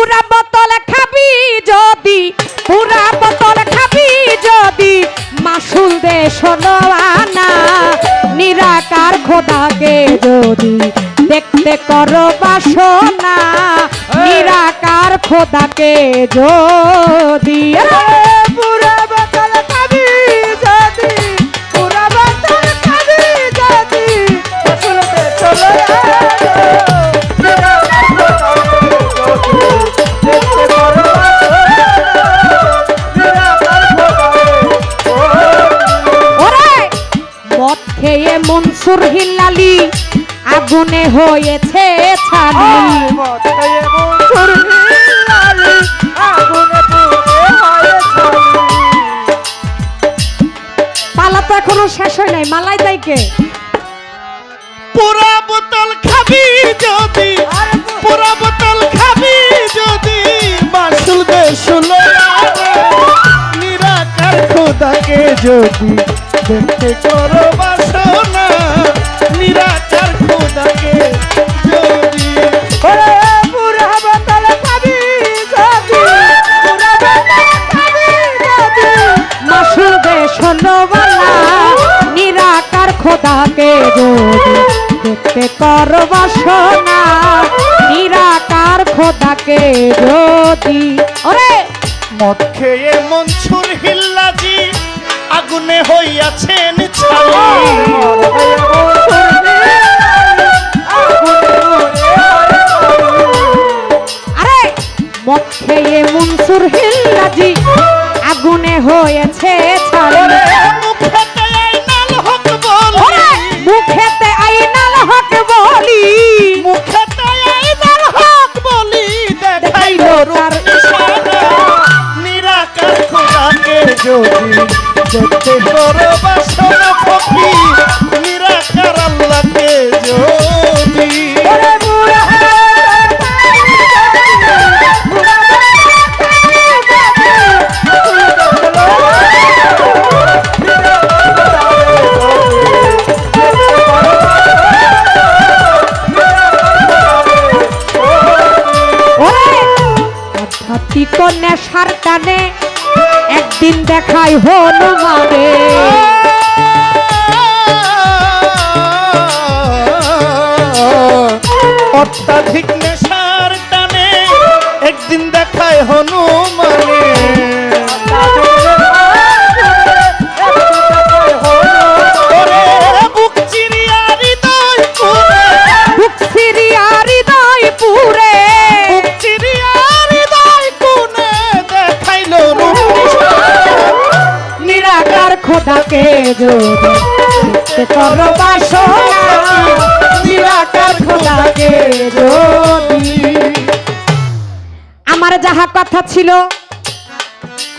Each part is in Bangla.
পুরা বোতল খাবি যদি, পুরা বোতল খাবি যদি, মাসুল দে 16 আনা। নিরাকার খোদাকে যদি দেখতে করো বাসনা, নিরাকার খোদাকে যদি পুরা বোতল খাবি যদি, পুরা বোতল খাবি যদি, মাসুল দে 16 মদ খেয়ে মনসুর হিলালি আগুনে হয়েছে ছানি। পালা তো এখনো শেষ হয় নাই, মালাই দেয় কে? পুরা বোতল খাবি যদি, পুরা বোতল খাবি যদি, মাসুল দে 16 আনা। নিরাকার খোদাকে যদি দেখতে করো বাসনা, নিরাকার খোদাকে যদি পুরা বোতল খাবি যদি, পুরা বোতল খাবি যদি, মাসুল দে 16 বালা, নিরাকার খোদাকে যদি দেখতে করো বাসনা, নিরাকার খোদাকে যদি। ওরে মদ খেয়ে মনসুর হিল্লাজি আগুনে হইয়াছেন ছাই। আরে মদ খেয়ে মনসুর হিল্লাজি আগুনে হয়েছে ছাই। মুখেতে আইনাল হক বলি, মুখেতে আইনাল হক বলি, মুখেতে আইনাল হক বলি, দেখাইলো তার ইশারা। নিরাকার খোদাকে যদি দেখতে করো বাসনা ফকি, নিরাকার আল্লাহকে যদি আধ্যাত্মিক নেশার টানে একদিন দেখাই হনুমানে। অত্যাধিক নেশার টানে একদিন দেখায় হনুমানে। বুক চিরিয়া হৃদয় পুরে, বুক সিরিয়া হৃদয় পুরে, বুক চিরিয়া হৃদয় কোণে দেখাইলো রূপ। নিরাকার খোদাকে যদি দেখতে করো বাসনা, নিরাকার খোদাকে যদি। আমার যাহা কথা ছিল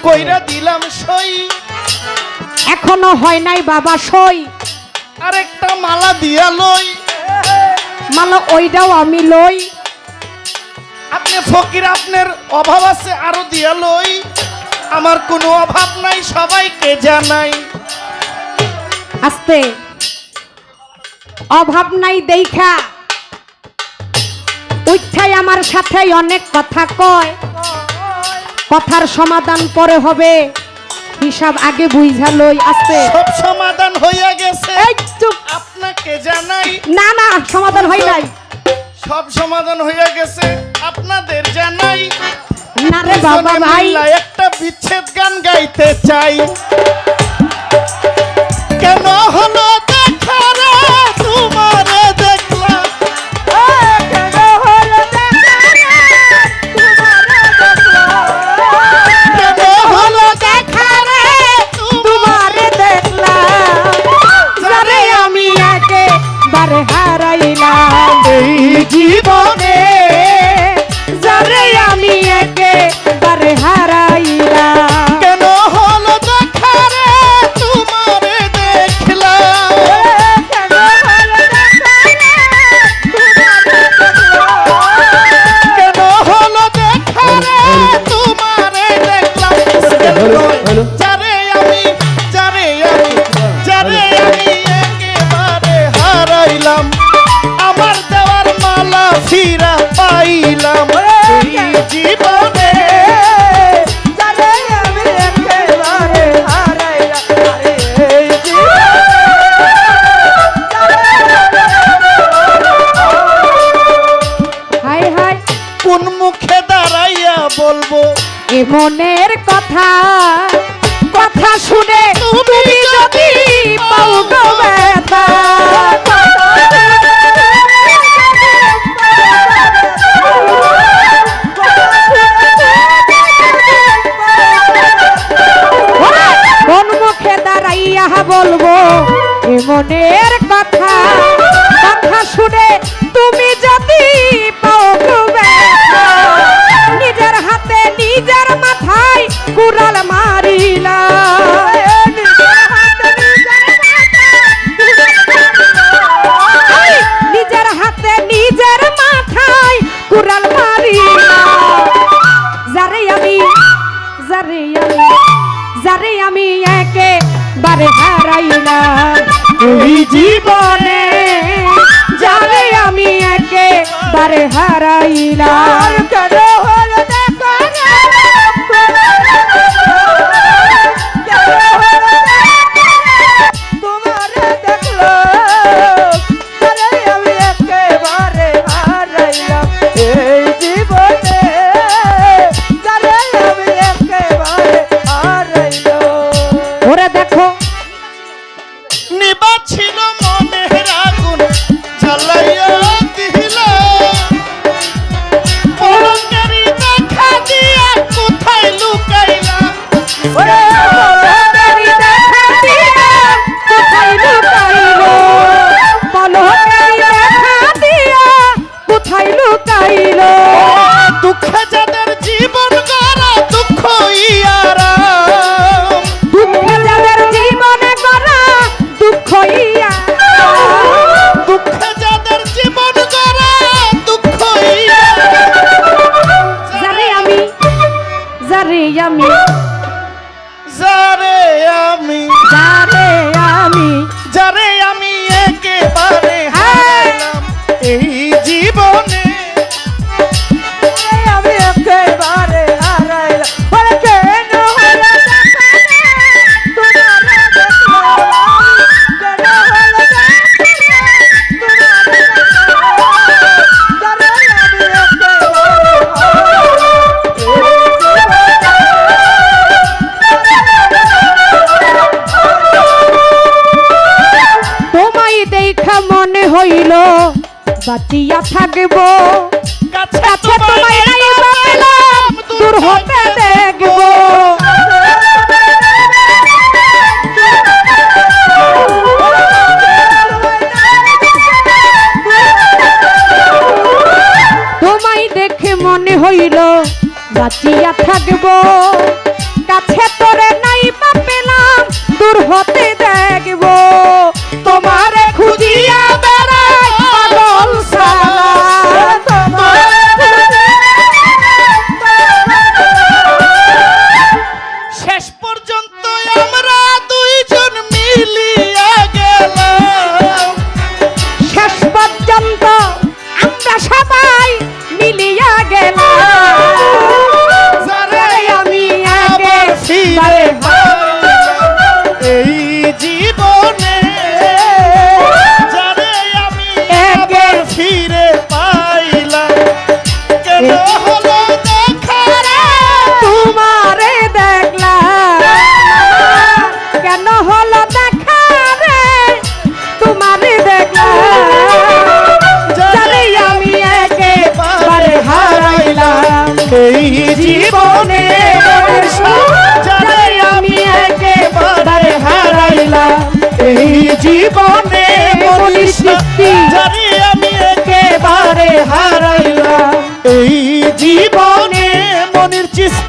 কইরা দিলাম সই, এখনো হয় নাই বাবা সই। আরেকটা মালা দিয়া লই। মালা ওইটাও আমি লই। আপনি ফকির, আপনার অভাব আছে, আরো দিয়া লই। আমার কোনো অভাব নাই, সবাইকে জানাই। আস্তে অভাব নাই দেখা উচ্ছাই আমার সাথে অনেক কথা কয়। কথার সমাধান পরে হবে, হিসাব আগে বুঝা লই। আস্তে সব সমাধান হইয়া গেছে, এই চুপ। আপনাকে জানাই। না না, সমাধান হয় নাই। সব সমাধান হইয়া গেছে, আপনাদের জানাই। না রে বাবা ভাই, একটা বিচ্ছেদ গান গাইতে চাই। কেন হলো দেখা রে তোমারে দেখলাম, কেন হলো দেখা রে তোমারে দেখলাম, কেন হলো দেখা রে তোমারে দেখলাম, যারে আমি একেবারে হারাইলাম এই জীবনে, যারে আমি একেবারে হারাইলাম। কেন হলো দেখা রে তোমারে দেখলাম। মনের কথা কথা শুনে তুমি যদি পাও গো ব্যথা কোন মুখে দাঁড়াইয়া বলবো এ মনের কথা কথা শুনে তুমি যদি পাও গো ব্যথা নিজের হাতে নিজের মাথায় কুড়াল মারিলা নিজের হাতে নিজের মাথায় কুড়াল মারিলা যারে আমি একেবারে হারাইলাম এই জীবনে যারে আমি একেবারে হারাইলাম কেন হলো দেখো তোমার দেখলো যারে আমি একেবারে হারাইলাম এই জীবনে যারে আমি একেবারে হারাইলাম ওরে দেখো নিবা ছিল মনের আগুন জ্বালাইয়া দিল পলঙ্কেরি দেখা দিয়া কোথায় লুকাইলা ওরে পলকেরি দেখা দিয়া কোথায় লুকাইলো পলকেরি দেখা দিয়া কোথায় লুকাইলো দুঃখে যাদের জীবন গড়া দুঃখ ইয়ারাম দুঃখে যাদের জীবনে গড়া দুঃখ ইয়া দুঃখে যাদের জীবন গড়া দুঃখ ইয়ারাম যারে আমি যারে আমি যারে আমি একেবারে হারাইলাম এই জীবনে আমি একেবারে হারাইলাম বলে কেন হলো দেখা তোমার দেখলো কেন হলো দেখা তোমার দেখলো তোমায় দেখা মনে হইল বাঁচিয়া থাকবো কাছে কাছে তোমায় নাই পেলাম দূর হতে দেখবো তোমায় দেখে মনে হইল বাঁচিয়া থাকবো কাছে তোরে নাই পেলাম দূর হতে দেখবো তোমারে খুঁজিয়া বেড়াই পাগল সারা শেষ পর্যন্ত আমরা দুইজন মিলিয়া গেলাম শেষ পর্যন্ত আমরা সবাই মিলিয়া গেলাম যারে আমি আবার ফিরে পাইলাম এই জীবনে যারে আমি আবার ফিরে পাইলাম কেন হলো দেখা রে তোমারে দেখলাম কেন হলো দেখা রে তোমারে দেখলাম যারে আমি একেবারে হারাইলাম এই জীবনে যারে আমি একেবারে হারাইলাম এই জীবনে মনির সৃষ্টি যারে আমি একেবারে হারাইলাম এই জীবনে মনির চিস্তি